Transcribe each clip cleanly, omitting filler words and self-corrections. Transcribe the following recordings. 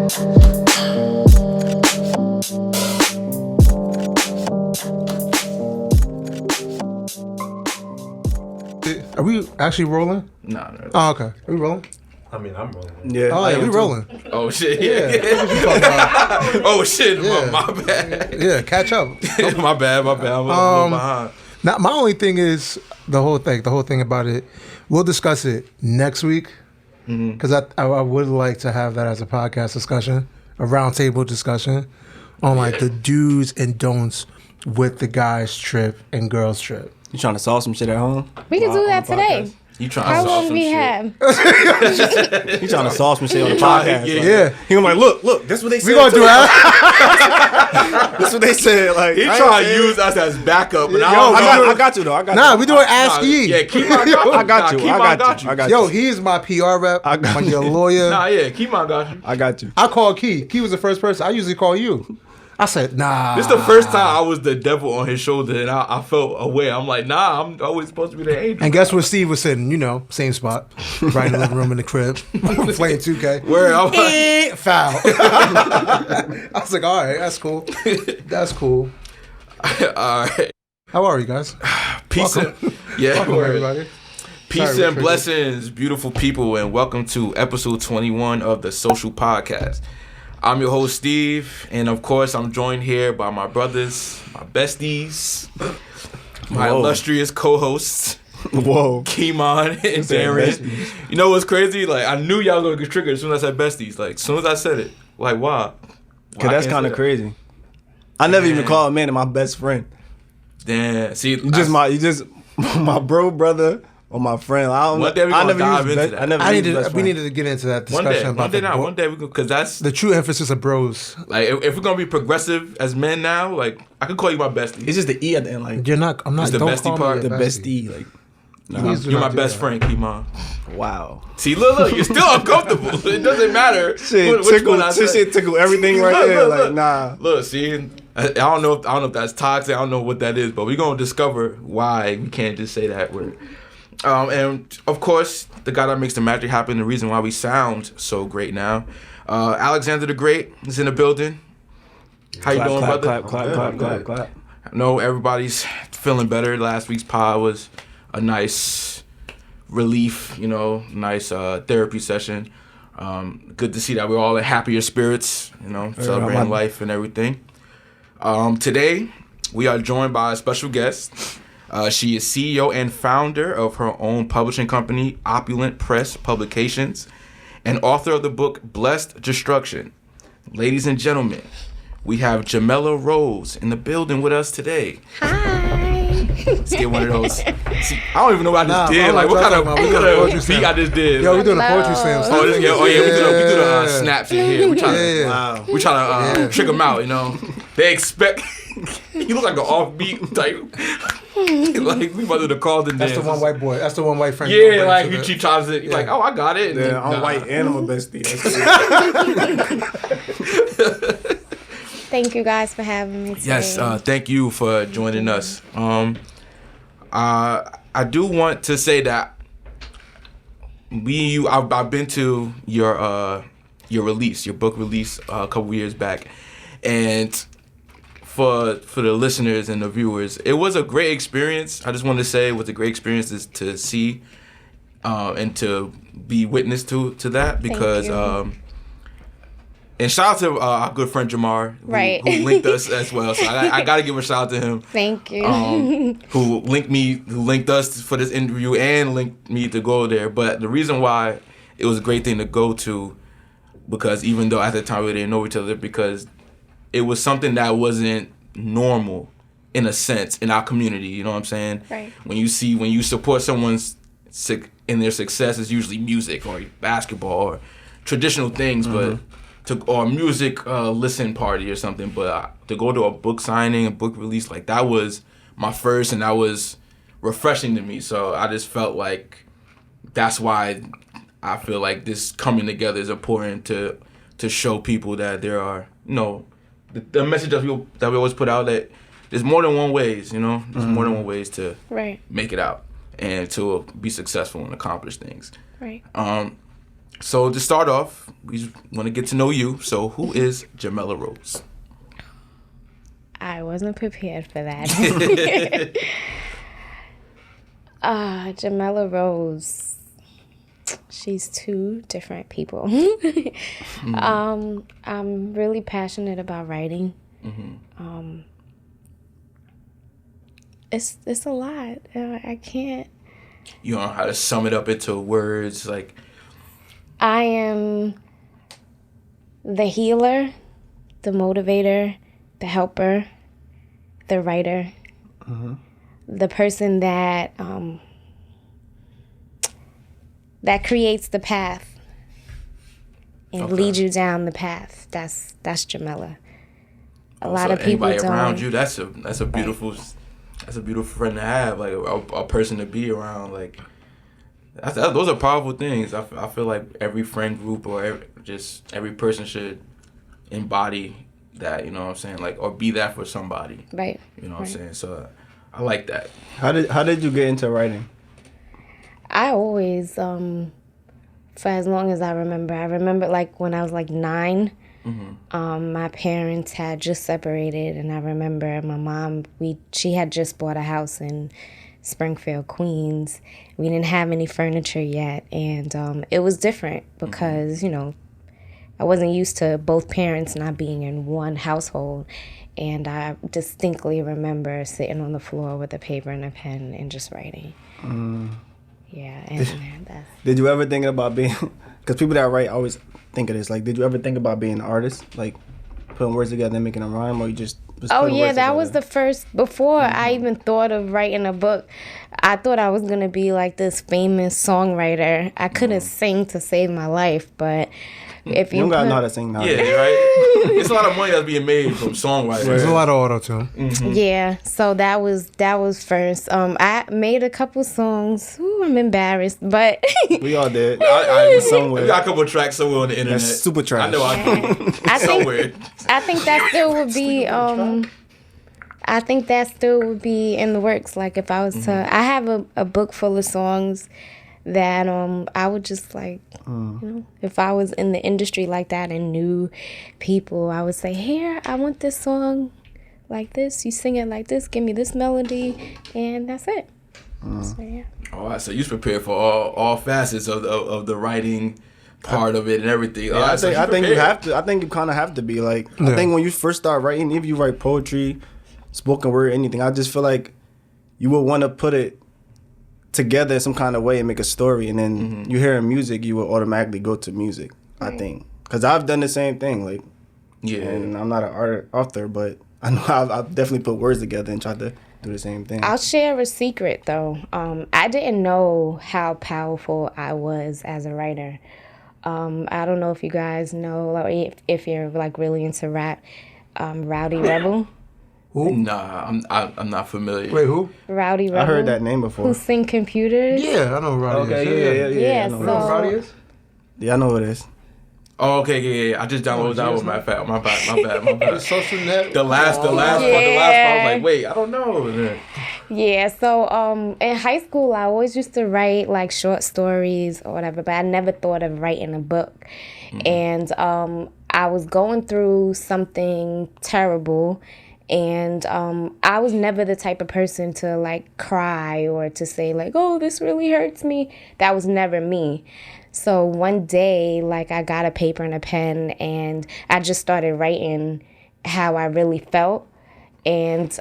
Are we actually rolling? Nah, no. Oh, okay. Are we rolling? I mean, I'm rolling. Yeah. Oh, yeah, we rolling. Oh, shit. Yeah. Oh, shit. Yeah. My bad. Yeah, catch up. my bad. I'm a little behind. Now, my only thing is the whole thing about it. We'll discuss it next week because I would like to have that as a podcast discussion, a roundtable discussion on like the do's and don'ts with the guys trip and girls trip. You trying to solve some shit at home? We can do that today. You trying How to solve long some we shit? have? He trying to solve some shit on the podcast. Yeah. He gonna be like, look, that's what they said. We gonna do that. That's what they said. Like, He trying to use us as backup, but I got you though. I got you. Nah, we doing Ask Ye. Yeah, Keemon I got you. I got you. Yo, he's my PR rep. I'm your lawyer. Nah, yeah, Keemon got you. I got you. I called Key. Key was the first person. I usually call you. I said, nah. This is the first time I was the devil on his shoulder, and I felt aware. I'm like, nah, I'm always supposed to be the angel. And guess where Steve was sitting? You know, same spot. Right in the living room in the crib. Playing 2K. Where I'm like, foul. I was like, all right, that's cool. That's cool. all right. How are you guys? Peace and Welcome, everybody. Peace Sorry, and blessings, beautiful people, and welcome to episode 21 of the Social Podcast. I'm your host, Steve, and of course, I'm joined here by my brothers, my besties, my illustrious co-hosts, Keemon and Darren. You know what's crazy? Like, I knew y'all were gonna get triggered as soon as I said besties. Like, as soon as I said it, like, why? Cause that's kind of crazy. I never even call a man my best friend. Damn. See, You just my brother. Or my friend. One day we gonna dive into that. We needed to get into that discussion One day we go, because that's the true emphasis of bros. Like, if we're gonna be progressive as men now, like, I could call you my bestie. It's just the E at the end. Like, You're not. I'm not. It's the don't bestie call me part, your the bestie. Like, You're my best friend, Keemon. wow. See, look, you're still uncomfortable. It doesn't matter. Shit, tickle everything right there. Like, nah. Look, see, I don't know if that's toxic. I don't know what that is, but we're gonna discover why we can't just say that word. And of course, the guy that makes the magic happen, the reason why we sound so great now. Alexander the Great is in the building. How you doing, brother? Clap. I know everybody's feeling better. Last week's pod was a nice relief, nice therapy session. Good to see that we're all in happier spirits, celebrating life and everything. Today, we are joined by a special guest. She is CEO and founder of her own publishing company, Opulent Press Publications, and author of the book Blessed Destruction. Ladies and gentlemen, we have Jamella Rose in the building with us today. Hi. Let's get one of those. See, I don't even know what I just did. Like, what kind of beat I just did? Yo, we doing a poetry slam. We do the snaps in here. We trying to trick them out, They expect... You look like an offbeat type. Like, we about to do the call and That's dance. the one white boy. That's the one white friend. Yeah, like, he tries to... Like, oh, I got it. Yeah, I'm white and I'm a bestie. Thank you guys for having me today. Yes, thank you for joining us. I do want to say that I've been to your release, your book release a couple years back, and for the listeners and the viewers, it was a great experience. I just wanted to say it was a great experience to see and to be witness to that, because and shout out to our good friend Jamar, who linked us as well. So I got to give a shout out to him. Thank you. Who linked us for this interview and linked me to go there. But the reason why it was a great thing to go to, because even though at the time we didn't know each other, because it was something that wasn't normal in a sense in our community. You know what I'm saying? Right. When you support someone's in their success, it's usually music or basketball or traditional things, but or a music listen party or something. But to go to a book signing, a book release, like, that was my first, and that was refreshing to me. So I just felt like that's why I feel like this coming together is important to show people that there are, the message that we always put out, that there's more than one ways, there's more than one ways to make it out and to be successful and accomplish things. Right. So to start off, we want to get to know you. So who is Jamella Rose? I wasn't prepared for that. Jamella Rose. She's two different people. I'm really passionate about writing. It's a lot. I can't. You don't know how to sum it up into words, like. I am the healer, the motivator, the helper, the writer, the person that that creates the path and leads you down the path. That's Jamella. A lot of people anybody don't. around you. That's a beautiful friend to have. Like a person to be around. Like. Those are powerful things. I feel like every friend group or every person should embody that, you know what I'm saying? Like, or be that for somebody. Right. You know what I'm saying? So I like that. How did you get into writing? I always, for as long as I remember like when I was like 9, my parents had just separated, and I remember my mom, she had just bought a house in Springfield, Queens. We didn't have any furniture yet, and it was different because, you know, I wasn't used to both parents not being in one household, and I distinctly remember sitting on the floor with a paper and a pen and just writing. Yeah, and that's... Did you ever think about being, because people that write always think of this, like, did you ever think about being an artist, like putting words together and making a rhyme, or you just Oh yeah, that was the first. Before I even thought of writing a book, I thought I was gonna be like this famous songwriter. I couldn't sing to save my life, but if you don't gotta know how to sing now. Yeah, right. It's a lot of money that's being made from songwriting. There's a lot of auto-tune. Yeah, so that was first. I made a couple songs. Ooh, I'm embarrassed, but We all did. I Somewhere. We got a couple of tracks somewhere on the internet. That's super trash. I know. I Somewhere. I think that still would be. I think that still would be in the works. Like if I was to, I have a book full of songs that I would just like, you know, if I was in the industry like that and knew people, I would say, here, I want this song like this. You sing it like this. Give me this melody, and that's it. So yeah. All right, so you prepared for all facets of the writing part of it and everything. Yeah, I think you have to. I think you kind of have to be like. I think when you first start writing, if you write poetry, spoken word, anything, I just feel like you would want to put it together in some kind of way and make a story, and then you hear music, you will automatically go to music. Right. I think because I've done the same thing. Like, and I'm not an author, but I know I've definitely put words together and tried to do the same thing. I'll share a secret though. I didn't know how powerful I was as a writer. I don't know if you guys know, or if you're like really into rap. Rowdy Rebel. Who? Nah, I'm not familiar. Wait, who? Rowdy Rebel. I heard that name before. Who sing computers? Yeah, I know who Roddy is. Yeah, I know so- who it is. Roddy is? Yeah, I know who it is. Oh, okay, yeah. I just downloaded that one. My bad. The social net. The last part. The last part. I was like, wait, I don't know. Yeah, so in high school, I always used to write like short stories or whatever, but I never thought of writing a book. And I was going through something terrible, and I was never the type of person to like cry or to say like, oh, this really hurts me. That was never me. So one day, like, I got a paper and a pen, and I just started writing how I really felt. And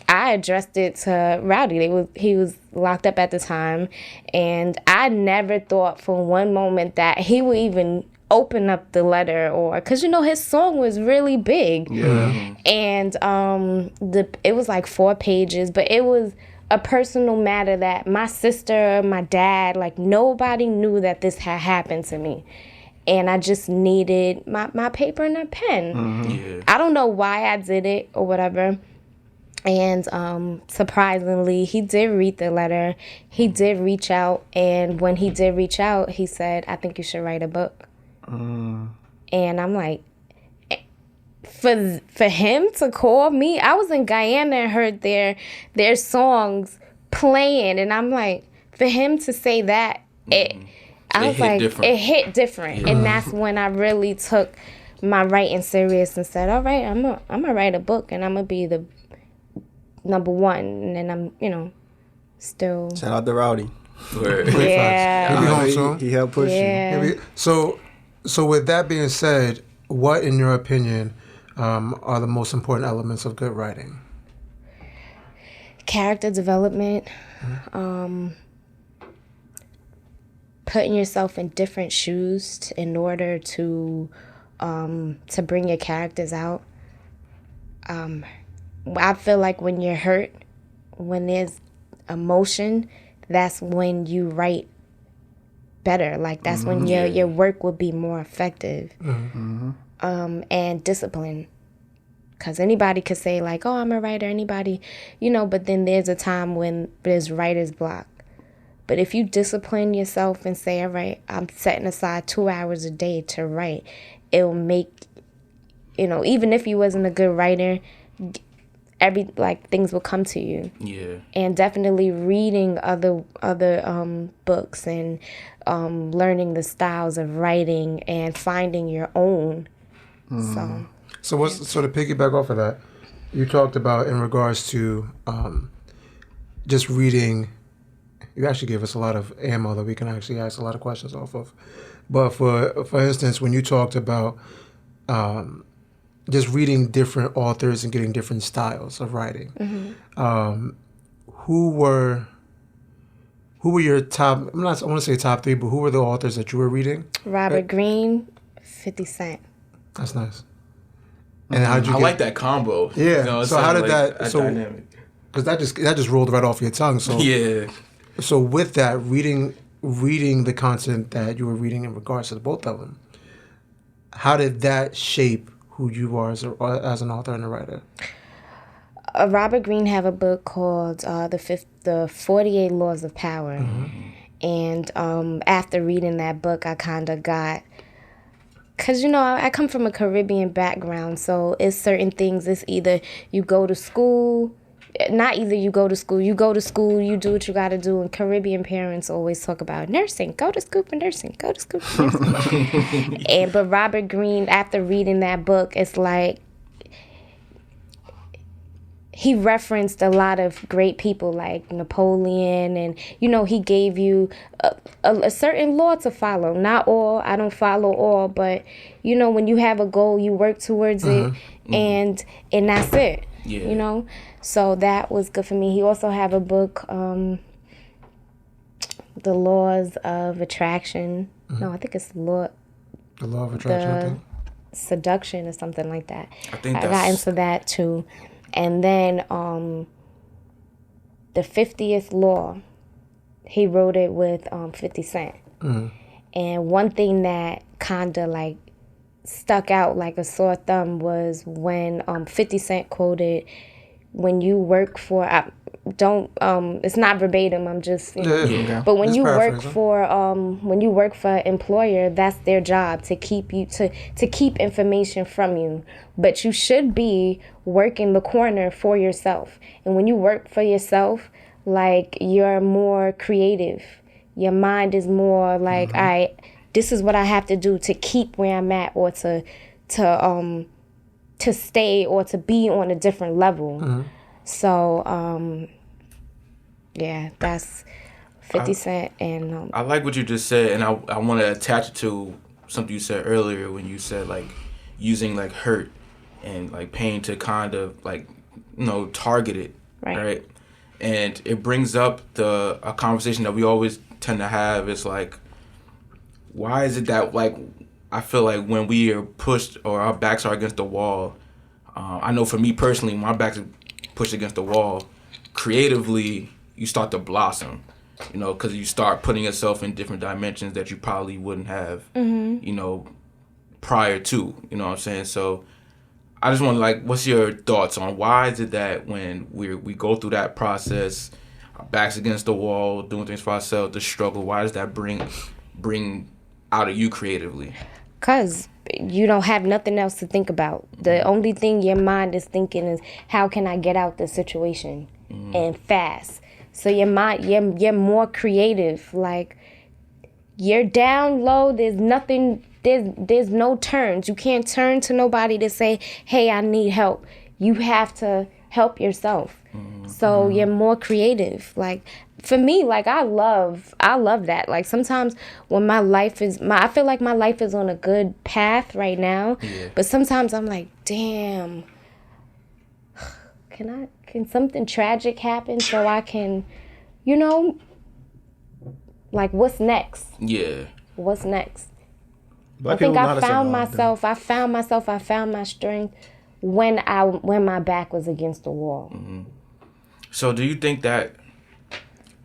I addressed it to Rowdy. He was locked up at the time, and I never thought for one moment that he would even open up the letter, or because you know his song was really big. Yeah. And it was like 4 pages, but it was a personal matter that my sister, my dad, like nobody knew that this had happened to me. And I just needed my paper and a pen. Yeah. I don't know why I did it or whatever. And surprisingly, he did read the letter. He did reach out. And when he did reach out, he said, I think you should write a book. And I'm like, for him to call me, I was in Guyana and heard their songs playing, and I'm like, for him to say that, I was like, it hit different. Yeah. And that's when I really took my writing serious and said, all right, I'm gonna write a book and I'm gonna be the number one. And then I'm, still. Shout out to Rowdy. Yeah. He helped push you. So with that being said, what, in your opinion, are the most important elements of good writing? Character development. Putting yourself in different shoes in order to bring your characters out. I feel like when you're hurt, when there's emotion, that's when you write better. Like that's when your work will be more effective. And discipline. Because anybody could say like, oh, I'm a writer, anybody, but then there's a time when there's writer's block. But if you discipline yourself and say, all right, I'm setting aside 2 hours a day to write, it will make, even if you wasn't a good writer, things will come to you. Yeah. And definitely reading other books and learning the styles of writing and finding your own. So to piggyback off of that, you talked about in regards to just reading. You actually gave us a lot of ammo that we can actually ask a lot of questions off of. But for instance, when you talked about just reading different authors and getting different styles of writing, who were your top? I want to say top three, but who were the authors that you were reading? Robert Greene, 50 Cent. That's nice. And how'd you? I like that combo. Yeah. So how did that? So dynamic. Because that just rolled right off your tongue. So yeah. So with that, reading the content that you were reading in regards to both of them, how did that shape who you are as an author and a writer? Robert Greene have a book called the 48 Laws of Power. And after reading that book, I kind of got... Because, I come from a Caribbean background, so it's certain things. It's either you go to school... Not either you go to school, you do what you got to do. And Caribbean parents always talk about nursing. Go to school for nursing. Go to school for nursing. But Robert Greene, after reading that book, it's like he referenced a lot of great people like Napoleon. And, he gave you a certain law to follow. Not all. I don't follow all. But, when you have a goal, you work towards it. And that's it. Yeah. So that was good for me. He also have a book, The Laws of Attraction. No, I think it's The Law of Attraction. Seduction or something like that. I got into that too. And then the 50th Law, he wrote it with 50 Cent. And one thing that kind of like stuck out like a sore thumb was when 50 Cent quoted, when you work for it's not verbatim, I'm just but when you work for an employer, that's their job to keep you to keep information from you, but you should be working the corner for yourself. And when you work for yourself, like, you're more creative, your mind is more like, this is what I have to do to keep where I'm at, or to stay or to be on a different level. So, that's 50 Cent. And I like what you just said, and I want to attach it to something you said earlier when you said, like, using, like, hurt and, like, pain to kind of, like, target it, right? And it brings up a conversation that we always tend to have. It's like, why is it that, like, I feel like when we are pushed or our backs are against the wall, I know for me personally, my back is pushed against the wall, creatively, you start to blossom, because you start putting yourself in different dimensions that you probably wouldn't have, prior to, you know what I'm saying? So I just want to, like, what's your thoughts on why is it that when we go through that process, our backs against the wall, doing things for ourselves, the struggle, why does that bring out of you creatively? Because you don't have nothing else to think about. The only thing your mind is thinking is, how can I get out this situation and fast? So your mind, you're more creative. Like, you're down low. There's nothing. There's no turns. You can't turn to nobody to say, hey, I need help. You have to help yourself. So you're more creative. Like, for me, like, I love that. Like, sometimes when I feel like my life is on a good path right now. Yeah. But sometimes I'm like, damn, can something tragic happen so I can, like, what's next? Yeah. What's next? Black I think people I know found how to survive, myself. I found my strength when my back was against the wall. Mm-hmm. So do you think that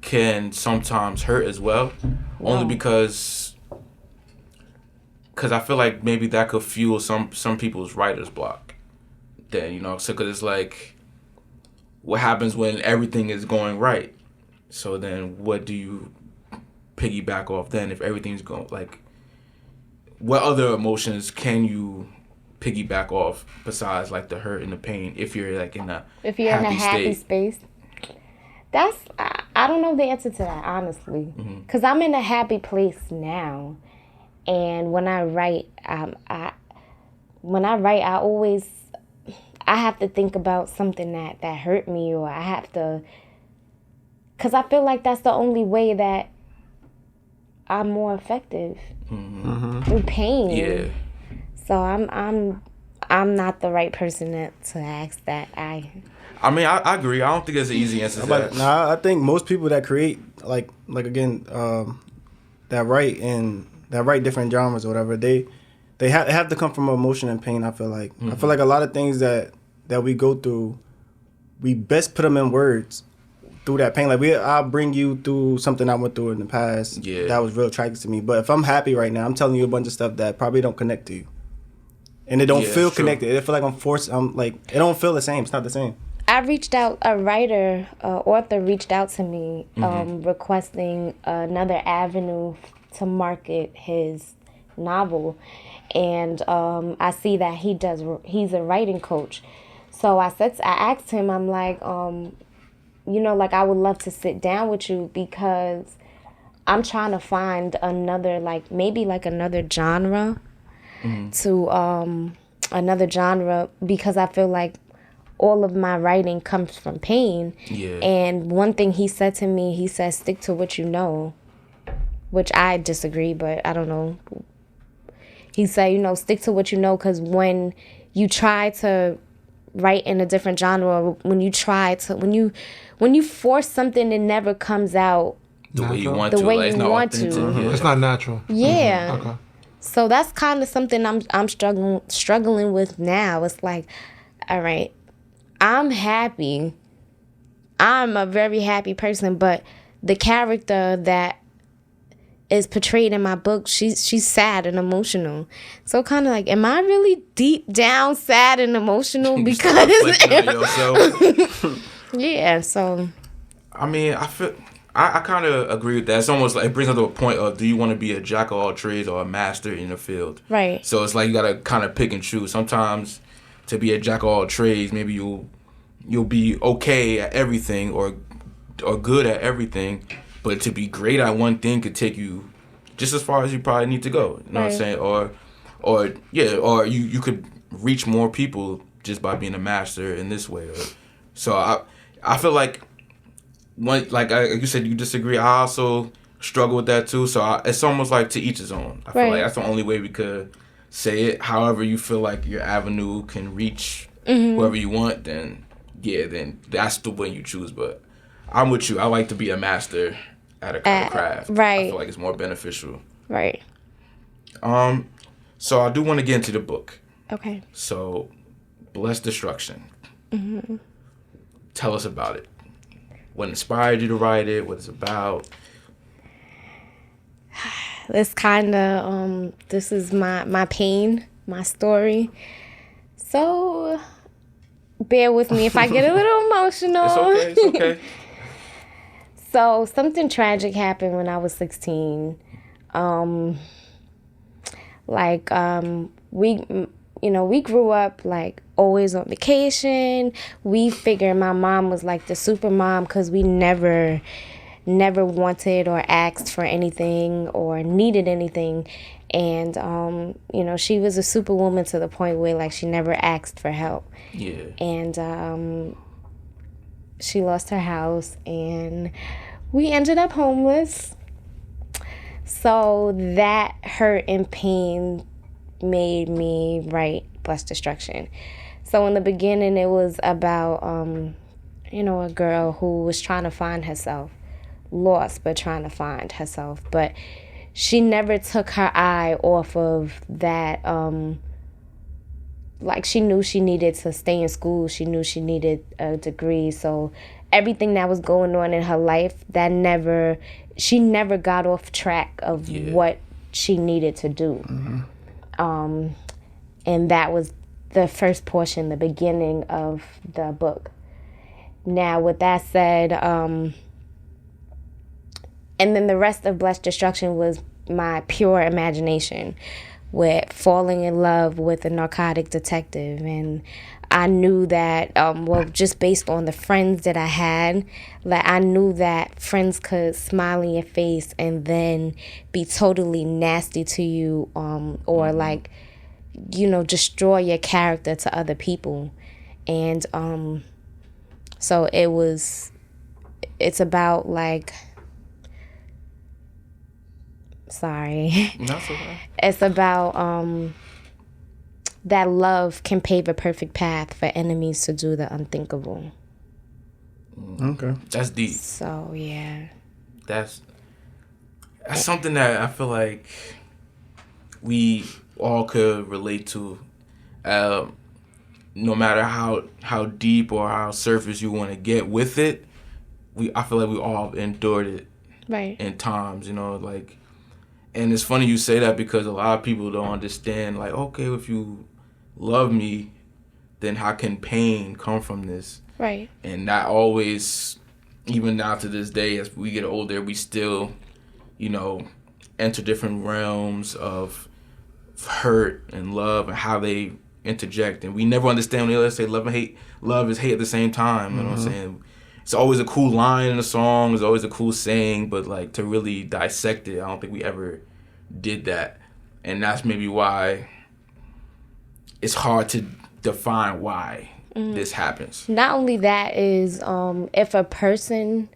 can sometimes hurt as well? No. Only because I feel like maybe that could fuel some people's writer's block. Then, so because it's like, what happens when everything is going right? So then what do you piggyback off then if everything's going, like, what other emotions can you piggyback off besides, like, the hurt and the pain if you're, like, in a happy space? I don't know the answer to that, honestly, because I'm in a happy place now, and when I write, I have to think about something that hurt me, or I have to, because I feel like that's the only way that I'm more effective through pain. Yeah. So I'm not the right person to ask that. I mean, I agree. I don't think there's an easy answer to that. Nah, I think most people that create, like again, that write different genres or whatever, they have to come from emotion and pain. I feel like I feel like a lot of things that we go through, we best put them in words through that pain. Like, I'll bring you through something I went through in the past that was real tragic to me. But if I'm happy right now, I'm telling you a bunch of stuff that probably don't connect to you, and it don't feel connected. It feel like I'm forced. I'm like, it don't feel the same. It's not the same. I reached out, author reached out to me requesting another avenue to market his novel. And I see that he's a writing coach. So I asked him, I'm like, like, I would love to sit down with you because I'm trying to find another, like, maybe like another genre another genre, because I feel like all of my writing comes from pain. Yeah. And one thing he said to me, he said, stick to what you know, which I disagree, but I don't know. He said, stick to what you know, because when you try to write in a different genre, when you force something, it never comes out the way you want to. Yeah. It's not natural. Yeah. Okay. So that's kind of something I'm struggling with now. It's like, all right, I'm happy. I'm a very happy person, but the character that is portrayed in my book, she's sad and emotional. So kind of like, am I really deep down sad and emotional? Because yeah. So I mean, I kind of agree with that. It's almost like it brings us to a point of, do you want to be a jack of all trades or a master in the field? Right. So it's like you gotta kind of pick and choose. Sometimes to be a jack of all trades, maybe you'll be okay at everything or good at everything, but to be great at one thing could take you just as far as you probably need to go. You know what I'm saying? Or you could reach more people just by being a master in this way. So I feel like, like you said, you disagree. I also struggle with that too. So it's almost like to each his own. I feel like that's the only way we could say it. However you feel like your avenue can reach whoever you want, then that's the way you choose. But I'm with you. I like to be a master at a craft. Right. I feel like it's more beneficial. Right. So I do want to get into the book. Okay. So, Blessed Destruction. Tell us about it. What inspired you to write it? What it's about? This kind of this is my pain, my story. So bear with me if I get a little emotional. It's okay. So something tragic happened when I was 16. We grew up like always on vacation. We figured my mom was like the super mom because we never never wanted or asked for anything or needed anything. And, you know, she was a superwoman to the point where, like, she never asked for help. Yeah. And she lost her house, and we ended up homeless. So that hurt and pain made me write Blessed Destruction. So in the beginning, it was about, you know, a girl who was trying to find herself, lost, but trying to find herself. But she never took her eye off of that. Like, she knew she needed to stay in school. She knew she needed a degree. So everything that was going on in her life, she never got off track of what she needed to do. And that was the first portion, the beginning of the book. Now, with that said, and then the rest of Blessed Destruction was my pure imagination, with falling in love with a narcotic detective. And I knew that, well, just based on the friends that I had, like, I knew that friends could smile in your face and then be totally nasty to you, or like, you know, destroy your character to other people. And so it's about, like, sorry. That's okay. It's about that love can pave a perfect path for enemies to do the unthinkable. Okay. That's deep. So, yeah. That's something that I feel like we all could relate to. No matter how deep or how surface you want to get with it, I feel like we all endured it. Right. In times, you know, like, and it's funny you say that because a lot of people don't understand, like, okay, if you love me, then how can pain come from this? Right. And not always, even now to this day, as we get older, we still, you know, enter different realms of hurt and love and how they interject. And we never understand when they say love is hate at the same time. You know what I'm saying? It's always a cool line in a song. It's always a cool saying, but like to really dissect it, I don't think we ever did that. And that's maybe why it's hard to define why this happens. Not only that is, if a person,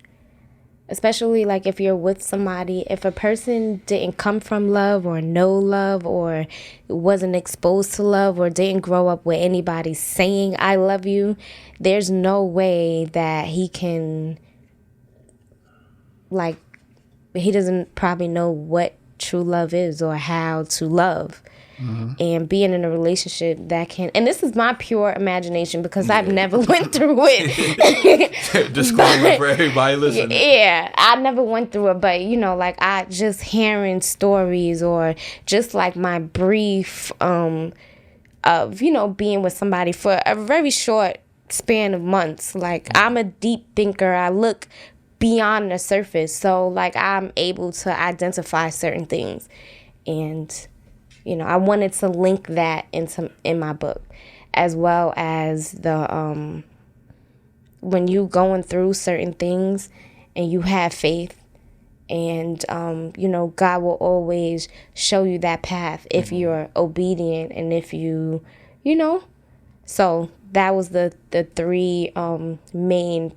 especially like if you're with somebody, if a person didn't come from love or know love or wasn't exposed to love or didn't grow up with anybody saying I love you, there's no way that he can, like, he doesn't probably know what true love is or how to love. And being in a relationship that can, and this is my pure imagination because I've never went through it. Disclaimer for everybody listening. Yeah, I never went through it, but you know, like, I just hearing stories or just like my brief of, you know, being with somebody for a very short span of months. Like, I'm a deep thinker. I look beyond the surface, so like I'm able to identify certain things. And you know, I wanted to link that in my book, as well as the when you going through certain things and you have faith, and you know, God will always show you that path if you're obedient and if you know. So that was the three main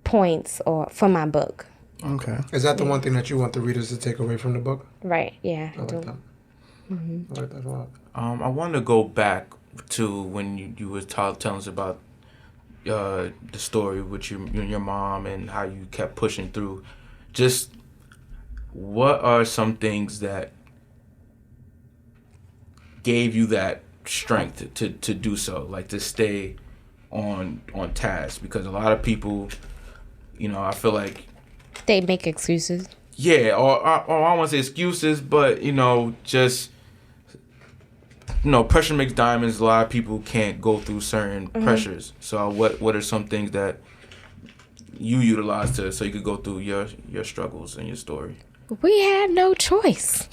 points for my book. Okay. Is that the one thing that you want the readers to take away from the book? Right. Yeah. I like that. I like that a lot. I want to go back to when you were telling us about the story with you and your mom and how you kept pushing through. Just what are some things that gave you that strength to do so, like to stay on task? Because a lot of people, you know, I feel like they make excuses. Yeah, or I don't want to say excuses, but you know, just, you know, pressure makes diamonds. A lot of people can't go through certain pressures. So what are some things that you utilize so you could go through your struggles and your story? We had no choice.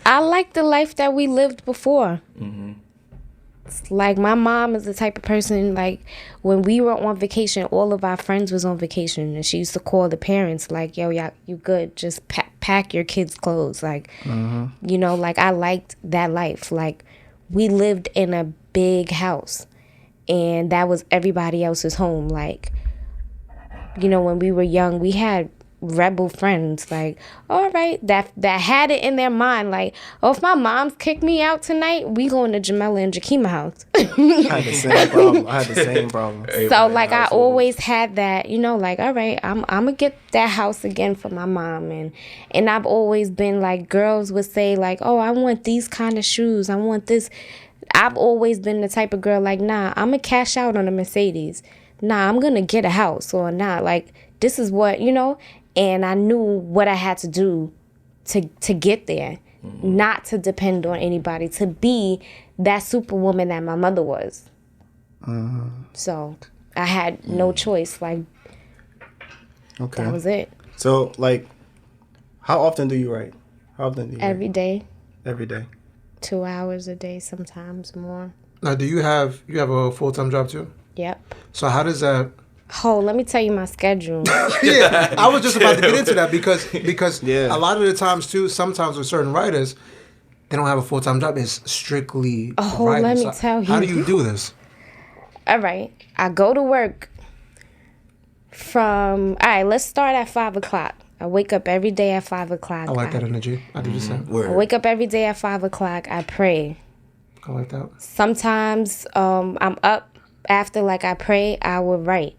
I like the life that we lived before. Like, my mom is the type of person, like, when we were on vacation, all of our friends was on vacation, and she used to call the parents, like, yo, y'all, you good, just pack your kids' clothes. Like, you know, like, I liked that life. Like, we lived in a big house, and that was everybody else's home. Like, you know, when we were young, we had rebel friends, like, all right, that had it in their mind, like, oh, if my mom's kicked me out tonight, we going to Jamella and Jakima house. I had the same problem. So, like, I always had that, you know, like, all right, I'm gonna get that house again for my mom. And I've always been like, girls would say, like, oh, I want these kind of shoes, I want this. I've always been the type of girl, like, nah, I'm gonna cash out on a Mercedes. Nah, I'm gonna get a house. Or nah, like, this is what, you know. And I knew what I had to do to get there, not to depend on anybody, to be that superwoman that my mother was. So I had no choice. Like, that was it. So, like, how often do you write? How often do you Every write? day. Every day. 2 hours a day, sometimes more. Now, do you have a full-time job too? Yep. So how does that? Oh, let me tell you my schedule. Yeah, I was just about to get into that because Yeah. a lot of the times too, sometimes with certain writers, they don't have a full-time job. It's strictly writing. Let me So tell you. How do you do this? All right. I go to work all right, let's start at 5 o'clock. I wake up every day at 5 o'clock. I like that energy. I do the same. I wake up every day at 5 o'clock. I pray. I like that. Sometimes I'm up after, like, I pray, I will write.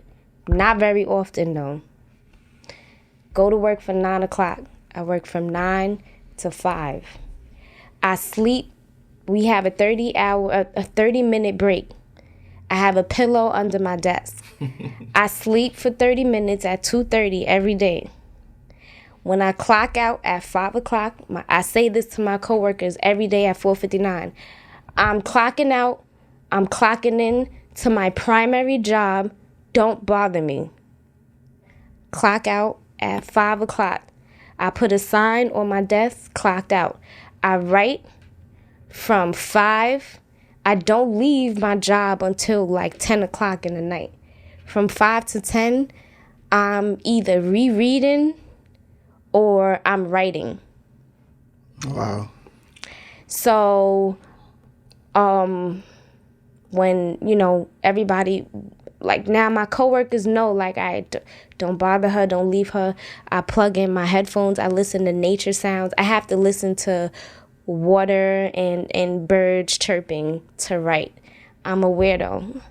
Not very often, though. Go to work for 9 o'clock. I work from 9 to 5. I sleep. We have a 30-minute break. I have a pillow under my desk. I sleep for 30 minutes at 2:30 every day. When I clock out at 5 o'clock, I say this to my coworkers every day at 4:59. I'm clocking out. I'm clocking in to my primary job. Don't bother me. Clock out at 5 o'clock. I put a sign on my desk, clocked out. I write from 5. I don't leave my job until like 10 o'clock in the night. From 5 to 10, I'm either rereading or I'm writing. Wow. So, when, you know, everybody, like, now my coworkers know, like, I don't bother her, don't leave her. I plug in my headphones. I listen to nature sounds. I have to listen to water and birds chirping to write. I'm a weirdo.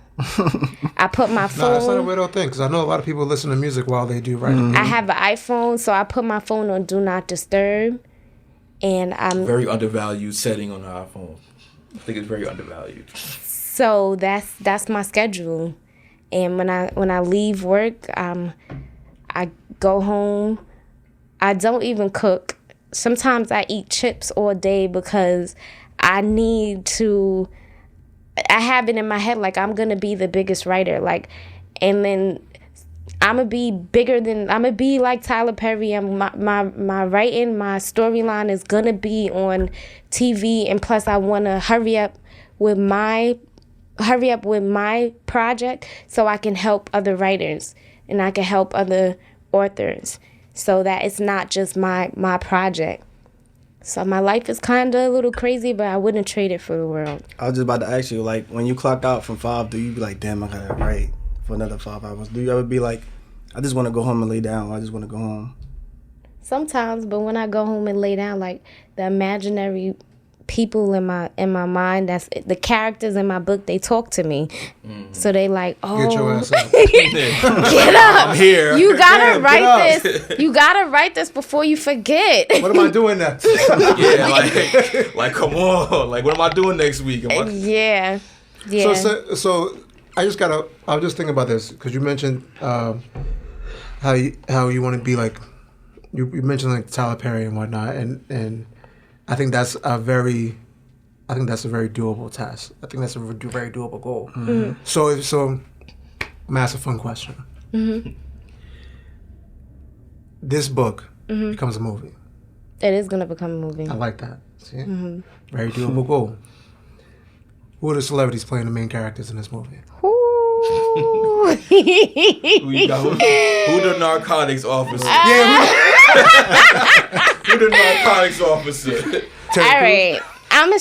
I put my phone. No, that's not a weirdo thing because I know a lot of people listen to music while they do writing. I have an iPhone, so I put my phone on Do Not Disturb. And I'm very undervalued setting on the iPhone. I think it's very undervalued. So that's my schedule. And when I leave work, I go home. I don't even cook. Sometimes I eat chips all day because I need to. I have it in my head like I'm gonna be the biggest writer, like, and then I'm gonna be like Tyler Perry. And my writing, my storyline is gonna be on TV, and plus I wanna hurry up with my project so I can help other writers and I can help other authors so that it's not just my project. So my life is kind of a little crazy, but I wouldn't trade it for the world. I was just about to ask you, like, when you clock out from 5, do you be like, damn, I gotta write for another 5 hours? Do you ever be like, I just want to go home and lay down, I just want to go home? Sometimes, but when I go home and lay down, like, the imaginary people in my mind, that's the characters in my book, they talk to me. So they like, oh, Get your ass up. get up. I'm here. You gotta Damn, write get this. You gotta write this before you forget. What am I doing next? Yeah, like come on. Like, what am I doing next week? Yeah. So I was just thinking about this because you mentioned how you want to be like, you mentioned like Tyler Perry and whatnot, and I think that's a very doable task. I think that's a very doable goal. Mm-hmm. So I'm gonna ask a fun question. Mm-hmm. This book becomes a movie. It is gonna become a movie. I like that. See, very doable goal. Who are the celebrities playing the main characters in this movie? Ooh. Who the narcotics officer? Who the narcotics officer? All right. I'm gonna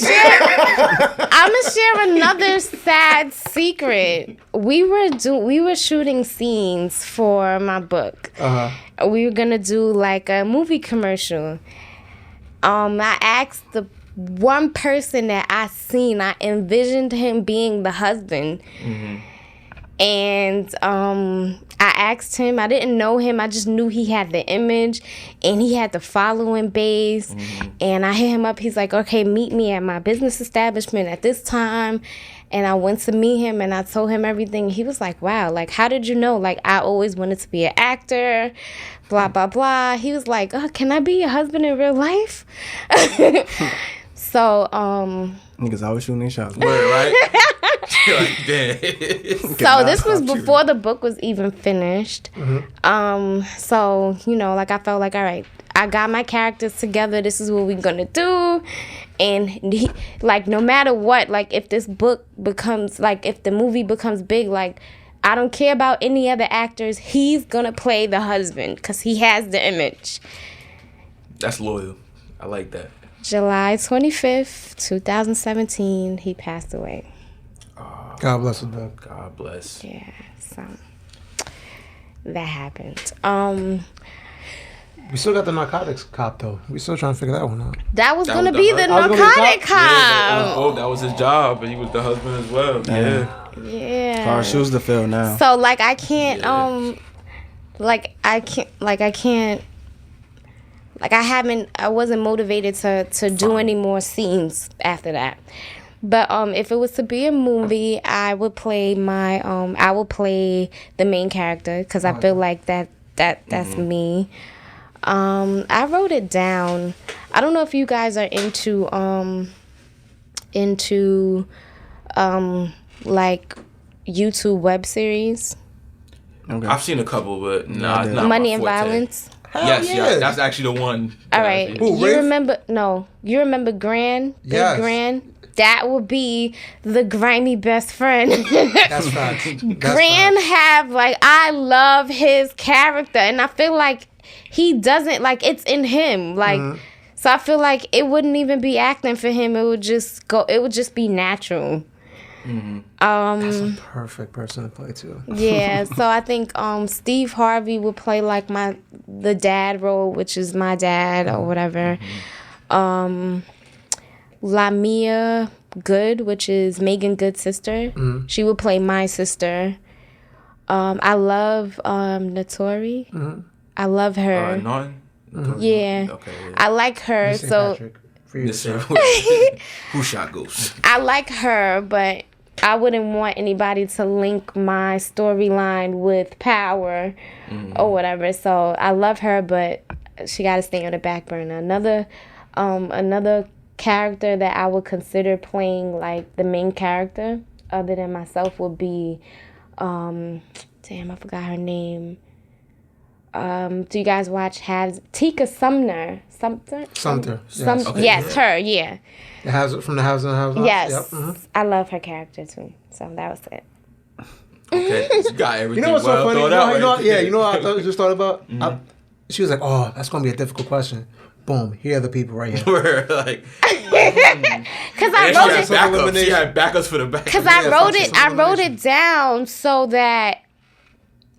share another sad secret. We were shooting scenes for my book. We were gonna do like a movie commercial. I asked the one person that I envisioned him being the husband. And I asked him, I didn't know him, I just knew he had the image and he had the following base. And I hit him up, he's like, okay, meet me at my business establishment at this time. And I went to meet him and I told him everything. He was like, wow, like, how did you know? Like, I always wanted to be an actor, blah, blah, blah. He was like, oh, can I be your husband in real life? So, niggas always shooting their shots. Word, right? Like, damn. So this was before the book was even finished. So, you know, like I felt like, all right, I got my characters together. This is what we're gonna do. And he, like, no matter what, like, if this book becomes, like, if the movie becomes big, like, I don't care about any other actors. He's gonna play the husband because he has the image. That's loyal. I like that. July 25th, 2017, he passed away. God bless him, Doug. God bless. Yeah, so that happened. We still got the narcotics cop, though. We still trying to figure that one out. That was going to was be the the husband. narcotic cop. Yeah, that was his job, and he was the husband as well. Yeah. Yeah. Hard shoes to fill now. So, like, I can't, I wasn't motivated to do any more scenes after that. But if it was to be a movie, I would play the main character because I feel like that's me. I wrote it down. I don't know if you guys are into like YouTube web series. Okay. I've seen a couple, but not Money my and forte. Violence. Yes, yeah. that's actually the one. All right. Who, You Rafe? remember Gran? Big Yes. Gran? That would be the grimy best friend. That's facts. Gran I love his character and I feel like he doesn't, like, it's in him. Like, so I feel like it wouldn't even be acting for him. It would just be natural. That's a perfect person to play too. Yeah, so I think Steve Harvey would play like the dad role, which is my dad or whatever. Lamia Good, which is Megan Good's sister. She would play my sister. I love Notori. I love her. None? Yeah. Okay. Yeah. I like her. St. So Patrick, for you, Yes, sir. Who shot Goose? I like her, but I wouldn't want anybody to link my storyline with Power or whatever. So I love her, but she got to stay on the back burner. Another character that I would consider playing like the main character other than myself would be I forgot her name. Do you guys watch Tika Sumter? Sumter. Yes. Okay, Yes, her, yeah. The house from the house and the house. Yes. Yep. I love her character too. So that was it. Okay, you got everything. You know what's so funny? thought out You know, right yeah, there. you know what I just thought about? She was like, oh, that's going to be a difficult question. Boom, here are the people right here. We're like, Because I and wrote she it. had backups. She had backups for the back. Because I wrote it down so that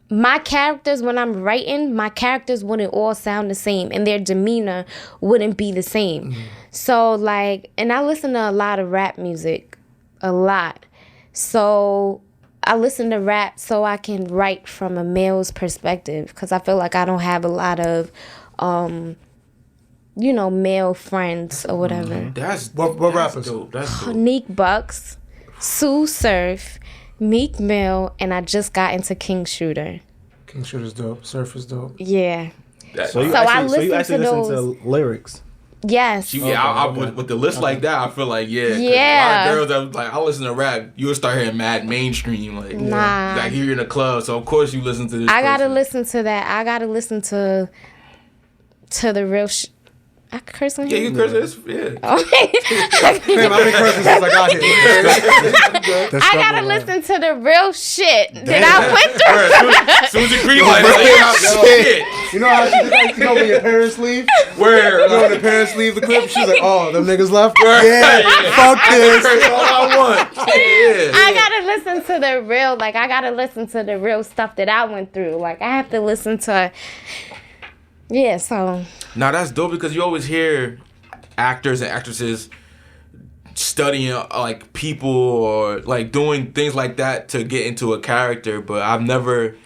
my characters, when I'm writing, my characters wouldn't all sound the same and their demeanor wouldn't be the same. So, like, and I listen to a lot of rap music, a lot. So I listen to rap so I can write from a male's perspective because I feel like I don't have a lot of, male friends or whatever. What rappers? Dope. That's dope. Neek Bucks, Sue Surf, Meek Mill, and I just got into King Shooter. King Shooter's dope. Surf is dope. Yeah. So you So I actually listen to listen to lyrics. Yes. I with the list like that, I feel like, 'cause Yeah. a lot of girls that was like, I listen to rap, you'll start hearing mad mainstream, like, Nah. like you're in a club, so of course you listen to this. I gotta person. listen to that. I gotta listen to the real I could curse on Yeah, here. you curse this. Yeah. Damn, I've been cursing since I got here. I gotta listen to the real shit that I went through. As soon as you green light, shit. You know how she like, you know when your parents leave? Where? You know when the parents leave the crib? She's like, oh, them niggas left? Yeah, fuck this. Curse all I want. Yeah. I gotta listen to the real, like, I gotta listen to the real stuff that I went through. Like, I have to listen to, yeah, so. Now that's dope because you always hear actors and actresses studying like people or like doing things like that to get into a character, but I've never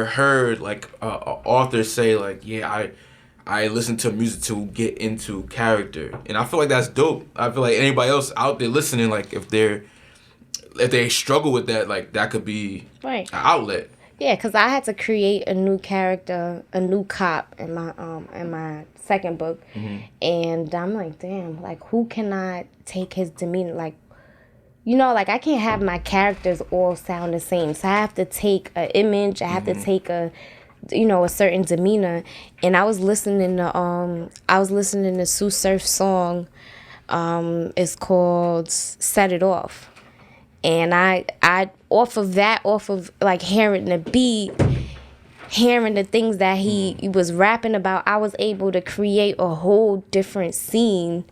heard like a author say like, yeah, I listen to music to get into character, and I feel like that's dope. I feel like anybody else out there listening, like if they struggle with that, like that could be Right. an outlet. Yeah, because I had to create a new character, a new cop in my second book. And I'm like, damn, like, who can I take his demeanor? Like, you know, like, I can't have my characters all sound the same. So I have to take an image. I have to take a certain demeanor. And I was listening to Sue Surf's song. It's called Set It Off. And I off of like hearing the beat, hearing the things that he was rapping about, I was able to create a whole different scene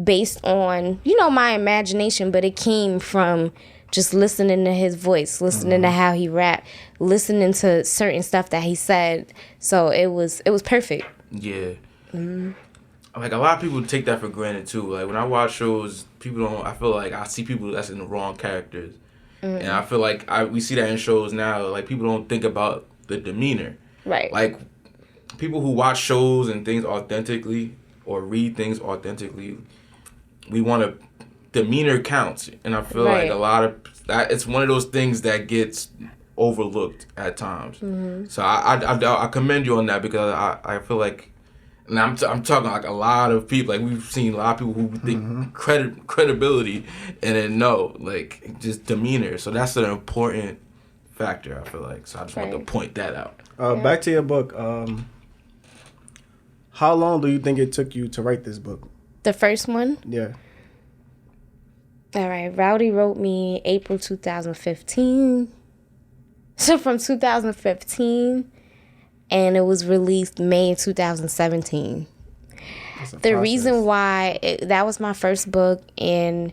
based on, my imagination, but it came from just listening to his voice, listening to how he rapped, listening to certain stuff that he said. So it was perfect. Yeah. Like a lot of people take that for granted too. Like when I watch shows, I feel like I see people that's in the wrong characters. And I feel like we see that in shows now. Like people don't think about the demeanor. Right. Like people who watch shows and things authentically or read things authentically, we want to demeanor counts. And I feel like a lot of that, it's one of those things that gets overlooked at times. So I commend you on that because I feel like, and I'm talking like a lot of people, like we've seen a lot of people who think credibility and then no, like just demeanor. So that's an important factor, I feel like. So I just want to point that out. Back to your book. How long do you think it took you to write this book? The first one? Yeah. All right. Rowdy wrote me April 2015. So from 2015... and it was released May 2017. The reason why that was my first book, and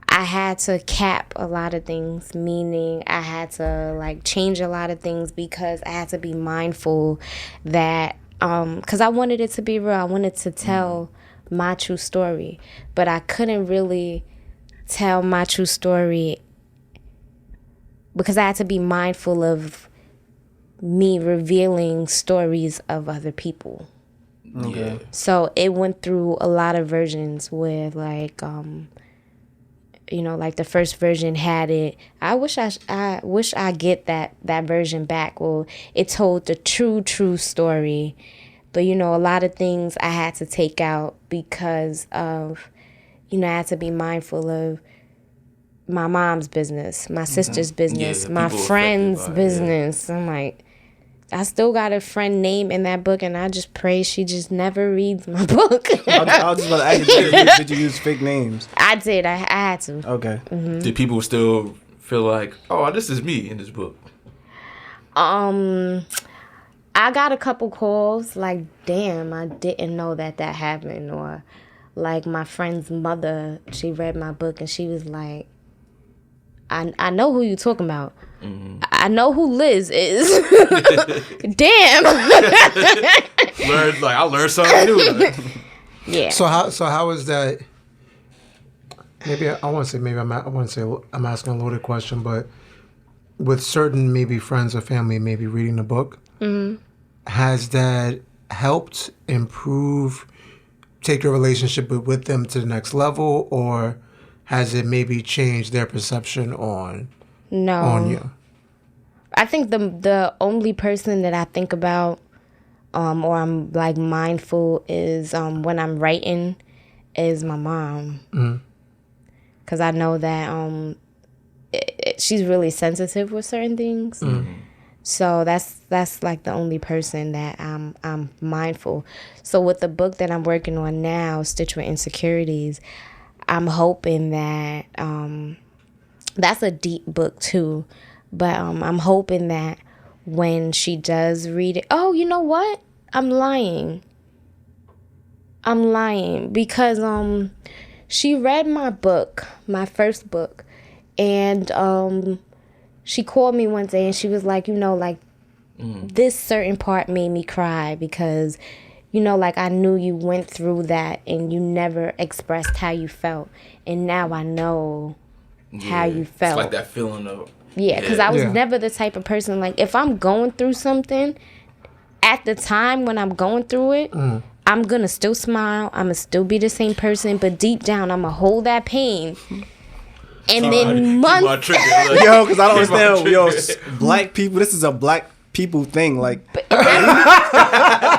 I had to cap a lot of things, meaning I had to like change a lot of things because I had to be mindful that because I wanted it to be real. I wanted to tell my true story, but I couldn't really tell my true story because I had to be mindful of me revealing stories of other people. Okay. So it went through a lot of versions where like like the first version had it. I wish I get that version back. Well, it told the true story. But a lot of things I had to take out because of I had to be mindful of my mom's business, my sister's business, my friend's business. I'm like, I still got a friend name in that book, and I just pray she just never reads my book. I was just about to ask you, did you use fake names? I did. I had to. Okay. Did people still feel like, oh, this is me in this book? I got a couple calls like, damn, I didn't know that happened. Or like my friend's mother, she read my book, and she was like, I know who you talking about. I know who Liz is. Damn. I learned something new. Yeah. So how is that? Maybe I want to say I'm asking a loaded question, but with certain maybe friends or family maybe reading the book, has that helped improve, take your relationship with them to the next level, or has it maybe changed their perception on you? I think the only person that I think about or I'm like mindful is when I'm writing is my mom. Because I know that she's really sensitive with certain things. So that's like the only person that I'm mindful. So with the book that I'm working on now, Stitched with Insecurities, I'm hoping that that's a deep book too, but I'm hoping that when she does read it, oh, you know what? I'm lying because she read my book, my first book, and she called me one day and she was like, this certain part made me cry because, I knew you went through that and you never expressed how you felt. And now I know how you felt. It's like that feeling of... Yeah, because I was never the type of person, like, if I'm going through something, at the time when I'm going through it, I'm going to still smile. I'm going to still be the same person. But deep down, I'm going to hold that pain. And then months... Yo, because I don't understand. Yo, black people, this is a black people thing. Like,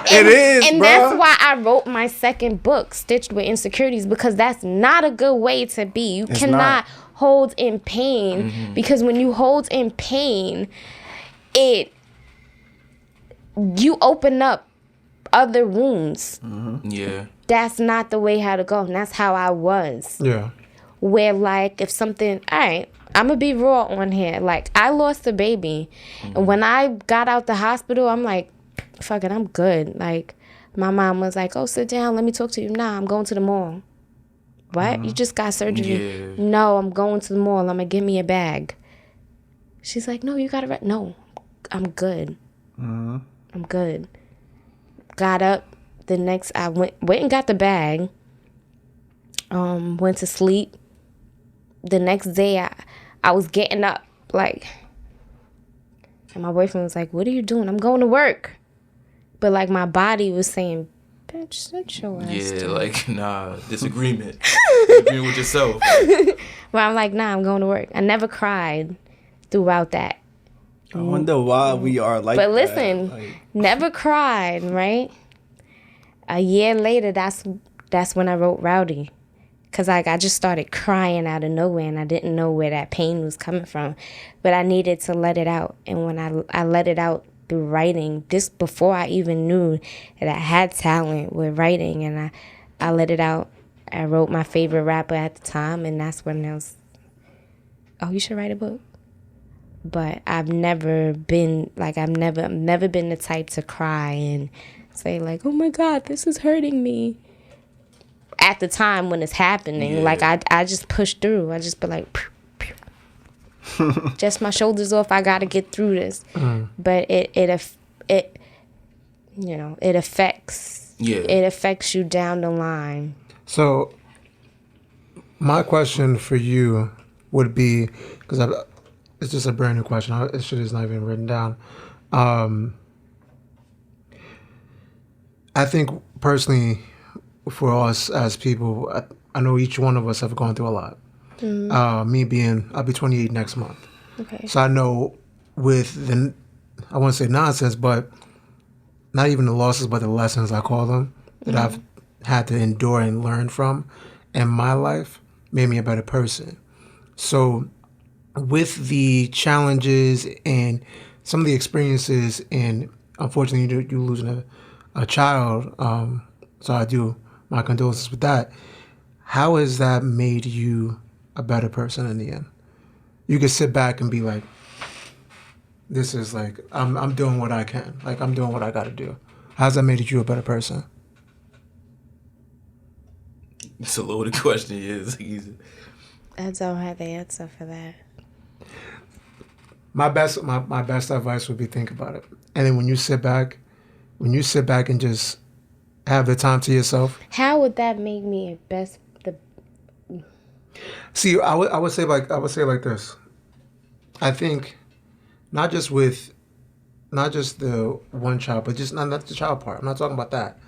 it is, and bro. that's why I wrote my second book, Stitched with Insecurities, because that's not a good way to be. You cannot hold in pain, because when you hold in pain, you open up other wounds. Yeah. That's not the way how to go. And that's how I was. Yeah. Where, like, if something, all right, I'm going to be raw on here. Like, I lost a baby. And when I got out the hospital, I'm like, fuck it, I'm good. Like, my mom was like, oh, sit down. Let me talk to you. Nah, I'm going to the mall. What? You just got surgery? Yeah. No, I'm going to the mall. I'm going to get me a bag. She's like, no, you got to... No, I'm good. I'm good. Got up. The next... I went and got the bag. Went to sleep. The next day, I was getting up, like... And my boyfriend was like, what are you doing? I'm going to work. But, like, my body was saying... Bitch, sit your ass down. Like, nah, disagreement. Disagreeing with yourself. Well, I'm like, nah, I'm going to work. I never cried throughout that. I wonder why we are like that. But listen, never cried, right? A year later, that's when I wrote Rowdy. Because I just started crying out of nowhere, and I didn't know where that pain was coming from. But I needed to let it out. And when I let it out through writing, this before I even knew that I had talent with writing, and I let it out. I wrote my favorite rapper at the time, and that's when I was, oh, you should write a book. But I've never been, like, I've never been the type to cry and say, like, oh my God, this is hurting me. At the time when it's happening, like, I just push through. I just be like, pew, pew. Just my shoulders off. I got to get through this. But it affects. Yeah. It affects you down the line. So, my question for you would be, because it's just a brand new question. It should is not even written down. I think personally, for us as people, I know each one of us have gone through a lot. I'll be 28 next month. Okay. So I know with the, I won't say nonsense, but not even the losses, but the lessons, I call them, that I've had to endure and learn from in my life made me a better person. So with the challenges and some of the experiences, and unfortunately you losing a child, so I do my condolences with that. How has that made you a better person in the end? You can sit back and be like, this is like, I'm doing what I can. Like, I'm doing what I got to do. How's that made you a better person? It's a loaded question. I don't have the answer for that. My best advice would be think about it. And then when you sit back and just have the time to yourself. How would that make me See, I would say like this. I think not just the one child, but just not the child part. I'm not talking about that,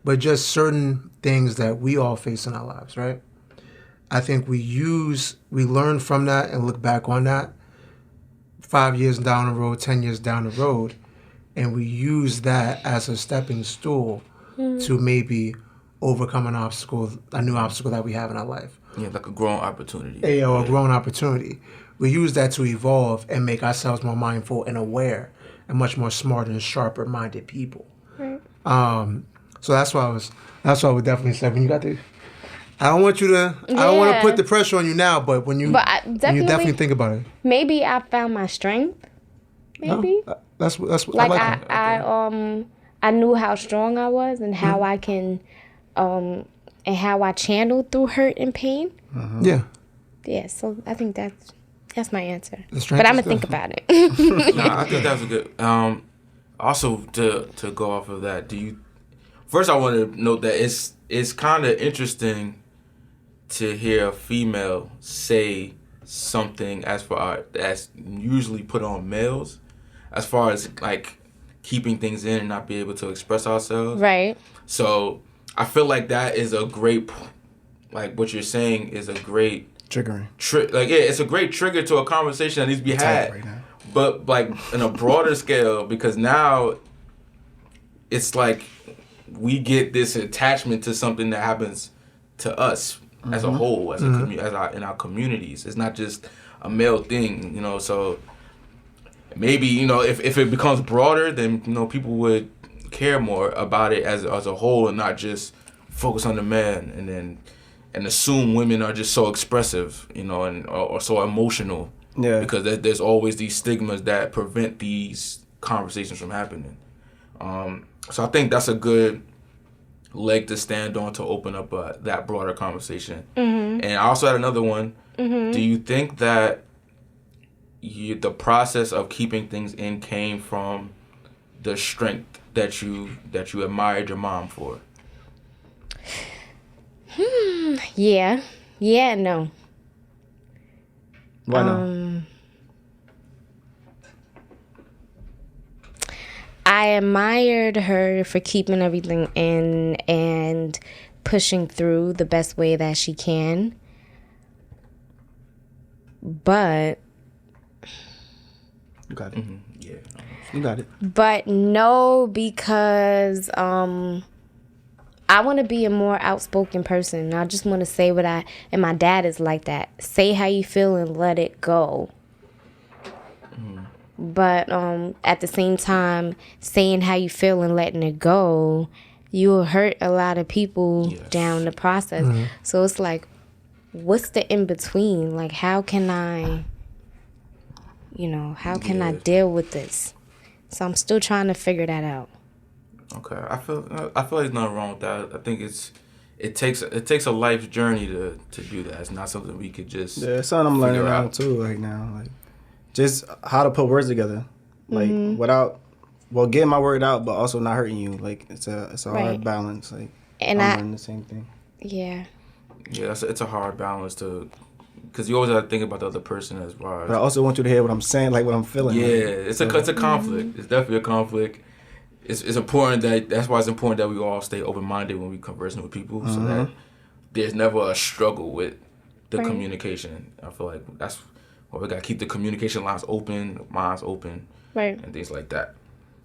but just certain things that we all face in our lives, right? I think we learn from that and look back on that 5 years down the road, 10 years down the road, and we use that as a stepping stool to maybe overcome a new obstacle that we have in our life. Yeah, like a growing opportunity. A growing opportunity. We use that to evolve and make ourselves more mindful and aware and much more smarter and sharper minded people. Right. So that's why I would definitely say when you got the. I don't want you to. I don't want to put the pressure on you now, but when you definitely think about it. Maybe I found my strength. Maybe that's like I I knew how strong I was and how I can, and how I channeled through hurt and pain. Yeah. Yeah. So I think that's my answer. But I'm gonna think about it. Nah, I think that was a good. Also, to go off of that, first I want to note that it's kind of interesting to hear a female say something as far as usually put on males, as far as like keeping things in and not be able to express ourselves. Right. So I feel like that is a great, like what you're saying is a great triggering. It's a great trigger to a conversation that needs to be had. Right now. But like in a broader scale, because now it's like we get this attachment to something that happens to us as a whole, as in our communities. It's not just a male thing, you know. So maybe, you know, if it becomes broader, then, you know, people would care more about it as a whole and not just focus on the man and assume women are just so expressive, you know, and or so emotional. Yeah. Because there's always these stigmas that prevent these conversations from happening. So I think that's a good leg to stand on to open up that broader conversation. And I also had another one. Do you think that the process of keeping things in came from the strength that you admired your mom for? Yeah. Yeah, no. Why not? I admired her for keeping everything in and pushing through the best way that she can. But you got it. Yeah, you got it. But no, because I want to be a more outspoken person. I just want to say what and my dad is like that. Say how you feel and let it go. But at the same time, saying how you feel and letting it go, you will hurt a lot of people down the process. So it's like, what's the in between? Like, how can I deal with this? So I'm still trying to figure that out. Okay, I feel like there's nothing wrong with that. I think it takes a life's journey to do that. It's not something we could just it's something I'm learning out too right now. Like, just how to put words together, like without getting my word out, but also not hurting you. Like it's a hard balance. Like, and I'm learning the same thing. Yeah. Yeah, it's a hard balance because you always have to think about the other person as well. But I also want you to hear what I'm saying, like what I'm feeling. Yeah, it's a conflict. It's definitely a conflict. It's important that's why it's important that we all stay open minded when we conversing with people, so that there's never a struggle with the communication. I feel like that's why we gotta keep the communication lines open, minds open, and things like that.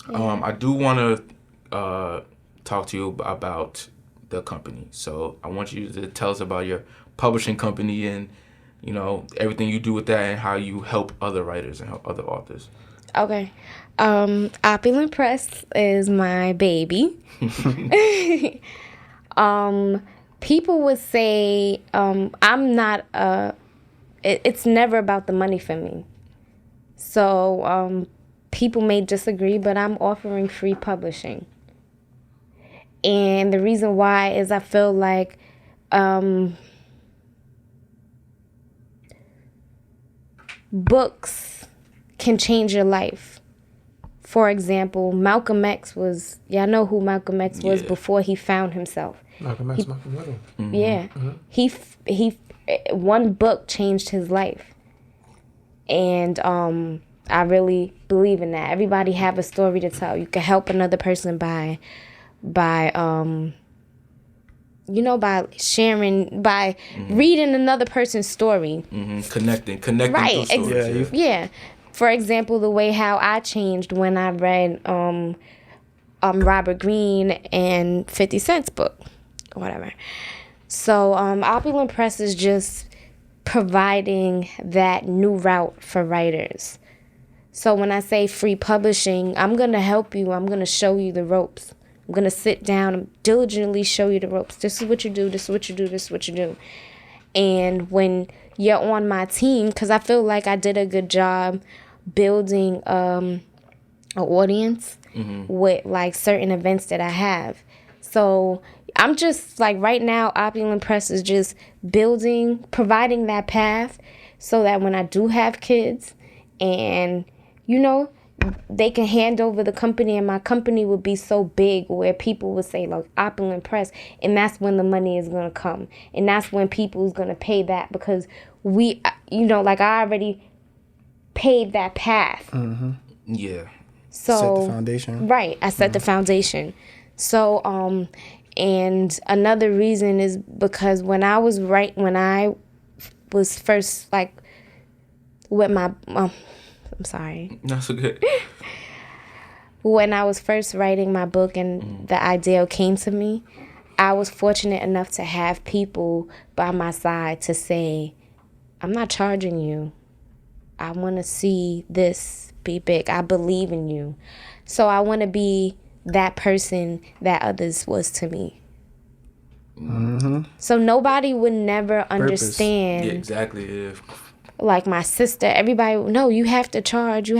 Yeah. I do want to talk to you about the company. So I want you to tell us about your publishing company and, you know, everything you do with that and how you help other writers and help other authors. Okay. Opulent Press is my baby. People would say I'm not it's never about the money for me. So people may disagree, but I'm offering free publishing. And the reason why is I feel like books can change your life. For example, Malcolm X was, y'all know who Malcolm X was before he found himself. Malcolm X, Malcolm Little. Yeah. He one book changed his life. And I really believe in that. Everybody have a story to tell. You can help another person by sharing, by reading another person's story. Connecting right. Those stories. Yeah. For example, the way how I changed when I read Robert Greene and 50 Cent's book, or whatever. So Opulent Press is just providing that new route for writers. So when I say free publishing, I'm going to help you. I'm going to show you the ropes. I'm going to sit down and diligently show you the ropes. This is what you do. This is what you do. This is what you do. And when you're on my team, because I feel like I did a good job building an audience with like certain events that I have. So I'm just like right now, Opulent Press is just providing that path so that when I do have kids and, you know, they can hand over the company and my company would be so big where people would say, like, Opulent Press, and that's when the money is going to come. And that's when people's going to pay that because we, you know, like I already paid that path. Yeah. So, set the foundation. Right. I set the foundation. So, and another reason is because when I was first, like, with my, I'm sorry. That's okay. When I was first writing my book and the idea came to me, I was fortunate enough to have people by my side to say, I'm not charging you. I want to see this be big. I believe in you. So I want to be that person that others was to me. So nobody would never understand. Yeah, exactly. Yeah. Like my sister, everybody, no, you have to charge.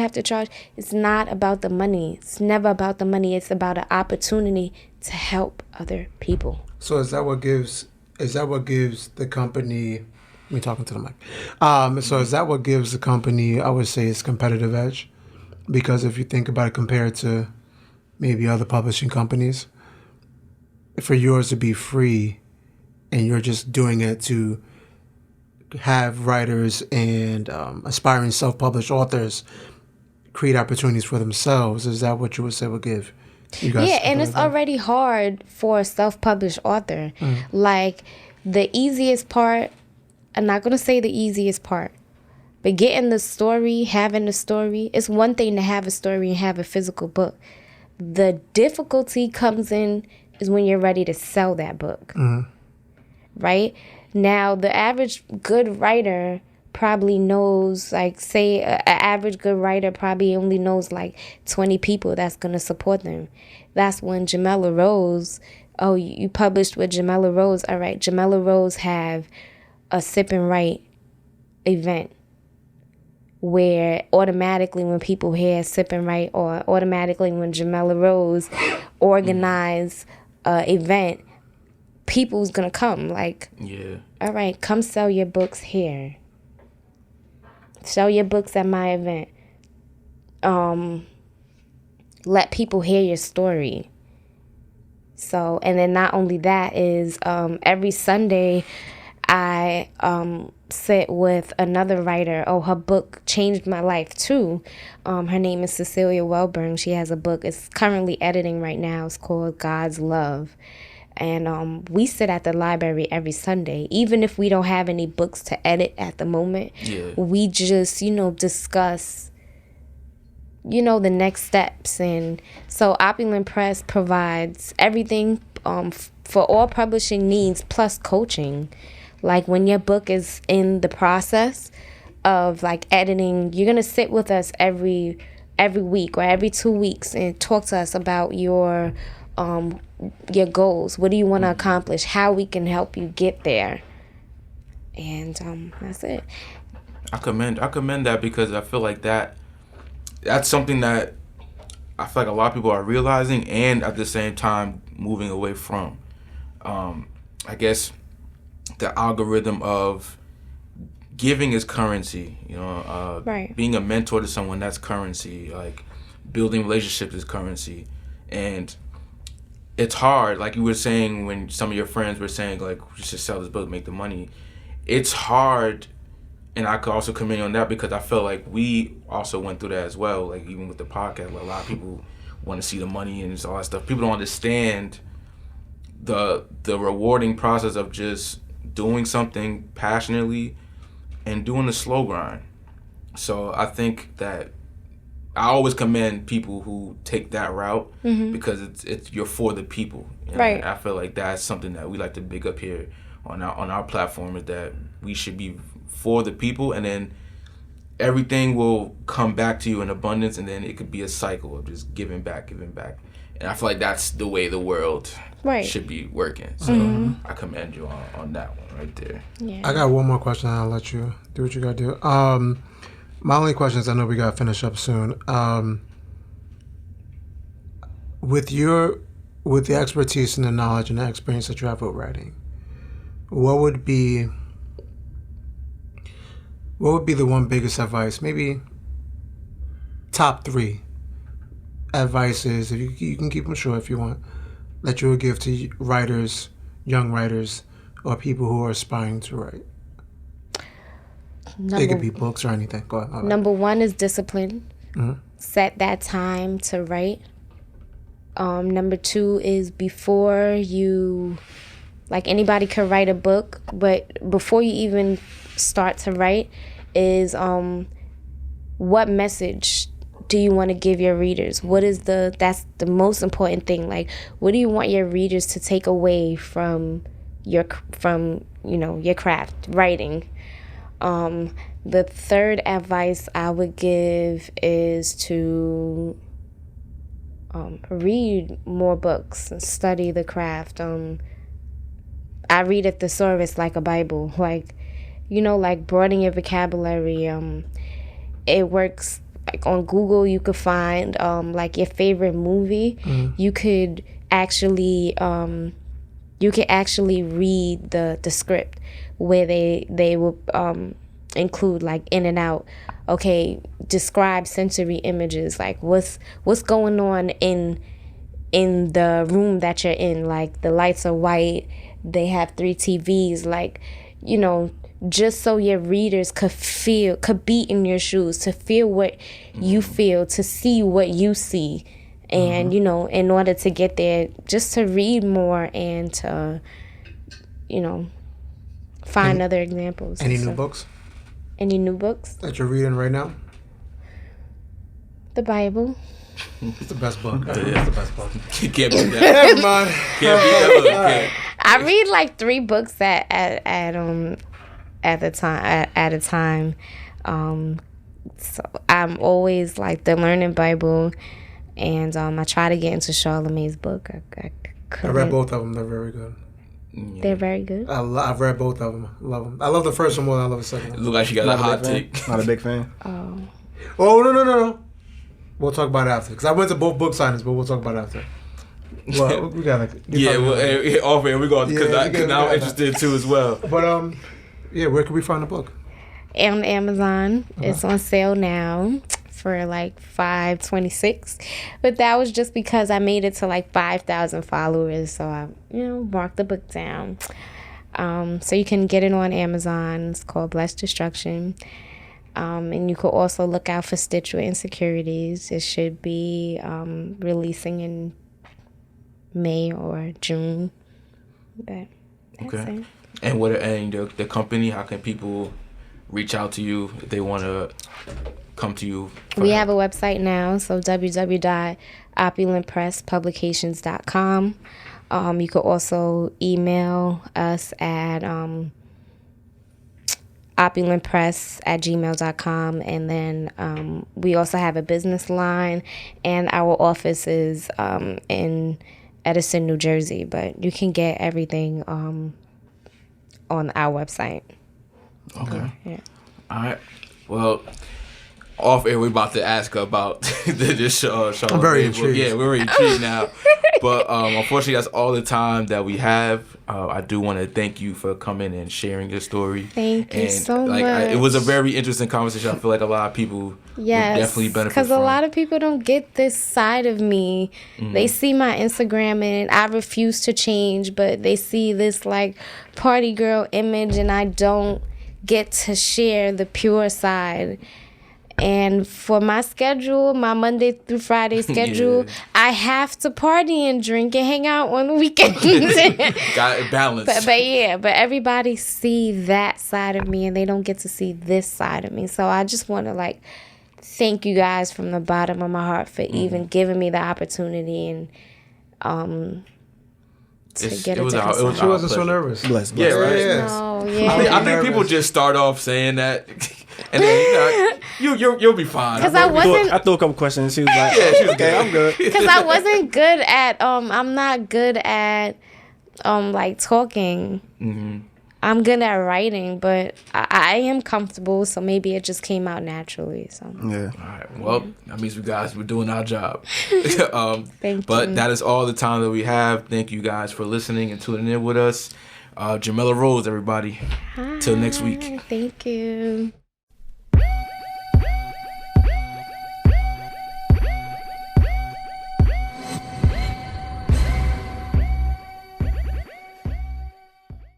It's not about the money. It's never about the money. It's about an opportunity to help other people. So is that what gives the company, me talking to the mic. So is that what gives the company, I would say, its competitive edge? Because if you think about it compared to maybe other publishing companies, for yours to be free and you're just doing it to have writers and aspiring self-published authors create opportunities for themselves, is that what you would say would give you guys? Yeah, and it's already hard for a self-published author. Like, the easiest part, I'm not going to say the easiest part, but getting the story, having the story, it's one thing to have a story and have a physical book. The difficulty comes in is when you're ready to sell that book, right? Now, the average good writer probably knows, like, say an average good writer probably only knows like 20 people that's going to support them. That's when Jamella Rose, oh, you published with Jamella Rose. All right, Jamella Rose have a sip and write event where automatically when people hear sip and write, or automatically when Jamella Rose organize an event, people's gonna come. Like, Yeah. All right, come sell your books here. Sell your books at my event. Let people hear your story. So, and then not only that is every Sunday I sit with another writer. Oh, her book changed my life too. Her name is Cecilia Welburn. She has a book. It's currently editing right now. It's called God's Love. And we sit at the library every Sunday. Even if we don't have any books to edit at the moment, we just, discuss, the next steps. And so Opulent Press provides everything for all publishing needs plus coaching. Like when your book is in the process of like editing, you're going to sit with us every week or every 2 weeks and talk to us about your goals. What do you want to accomplish? How we can help you get there. And that's it. I commend that because I feel like that's something that I feel like a lot of people are realizing and at the same time moving away from. I guess the algorithm of giving is currency, right. Being a mentor to someone, that's currency. Like building relationships is currency. And it's hard, like you were saying when some of your friends were saying, like, you should sell this book, make the money. It's hard, and I could also commend on that because I felt like we also went through that as well. Like, even with the podcast, like, a lot of people want to see the money and all that stuff. People don't understand the rewarding process of just doing something passionately and doing the slow grind. So I think that I always commend people who take that route because it's you're for the people. Right. I feel like that's something that we like to big up here on our platform, is that we should be for the people, and then everything will come back to you in abundance, and then it could be a cycle of just giving back. And I feel like that's the way the world should be working. So I commend you on that one right there. Yeah. I got one more question, and I'll let you do what you got to do. My only question is, I know we got to finish up soon. With the expertise and the knowledge and the experience that you have with writing, what would be the one biggest advice? Maybe top 3 advices, if you can keep them short if you want, that you would give to writers, young writers, or people who are aspiring to write. It could be books or anything. Go ahead. Number 1 is discipline. Set that time to write. Number 2 is before you, like anybody could write a book, but before you even start to write is what message do you want to give your readers? That's the most important thing. Like, what do you want your readers to take away from your craft, writing? The third advice I would give is to read more books, study the craft. I read a thesaurus like a Bible, like broaden your vocabulary. It works. Like on Google, you could find like your favorite movie. You could actually read the script where they will include like in and out. Okay, describe sensory images. Like what's going on in the room that you're in. Like the lights are white. They have 3 TVs. Like, just so your readers could be in your shoes, to feel what you feel, to see what you see. And, in order to get there, just to read more and to, find other examples. Any new books? Any new books? That you're reading right now? The Bible. It's the best book. It's the best book. You can't beat that. Never mind. Can't beat that book. I read like 3 books at a time. So I'm always like the Learning Bible, and I try to get into Charlemagne's book. I read both of them. They're very good. They're very good. I've read both of them. Love them. I love the first one more than I love the second one. It look like she got a hot take. Not a big fan. Oh, no. We'll talk about it after. Because I went to both book signings, but we'll talk about it after. Well, we gotta. Off air, we're going because now I'm interested too as well. But where can we find the book? On Amazon. It's on sale now for like $5.26, but that was just because I made it to like 5,000 followers, so I marked the book down. So you can get it on Amazon. It's called Blessed Destruction. And you could also look out for Stitch with Insecurities. It should be releasing in May or June. But that's it. And the company, how can people reach out to you if they want to come to you? We have a website now, so www.opulentpresspublications.com. You could also email us at opulentpress@gmail.com, and then we also have a business line, and our office is in Edison, New Jersey, but you can get everything on our website. Okay. Yeah. All right. Well, off air, we're about to ask her about this show. I'm very intrigued. Yeah, we're very intrigued now. But unfortunately, that's all the time that we have. I do want to thank you for coming and sharing your story. Thank you so much. It was a very interesting conversation. I feel like a lot of people would definitely benefit because a lot of people don't get this side of me. They see my Instagram and I refuse to change, but they see this like party girl image, and I don't get to share the pure side. And for my schedule, my Monday through Friday schedule, I have to party and drink and hang out on the weekends. Got it balanced. But everybody see that side of me, and they don't get to see this side of me. So I just want to like thank you guys from the bottom of my heart for even giving me the opportunity and to get a different side. She wasn't so nervous. Bless. Yeah, right. Yes. No, yeah. I think people just start off saying that. And then you'll be fine. Because I wasn't. I threw a couple questions. She was like, Yeah, she was okay, I'm good. Because I wasn't good at. I'm not good at like talking. Mm-hmm. I'm good at writing, but I am comfortable, so maybe it just came out naturally. So Yeah. All right. Well, that means we guys were doing our job. Thank But you. that is all the time that we have. Thank you guys for listening and tuning in with us. Jamella Rose, everybody. Till next week. Thank you.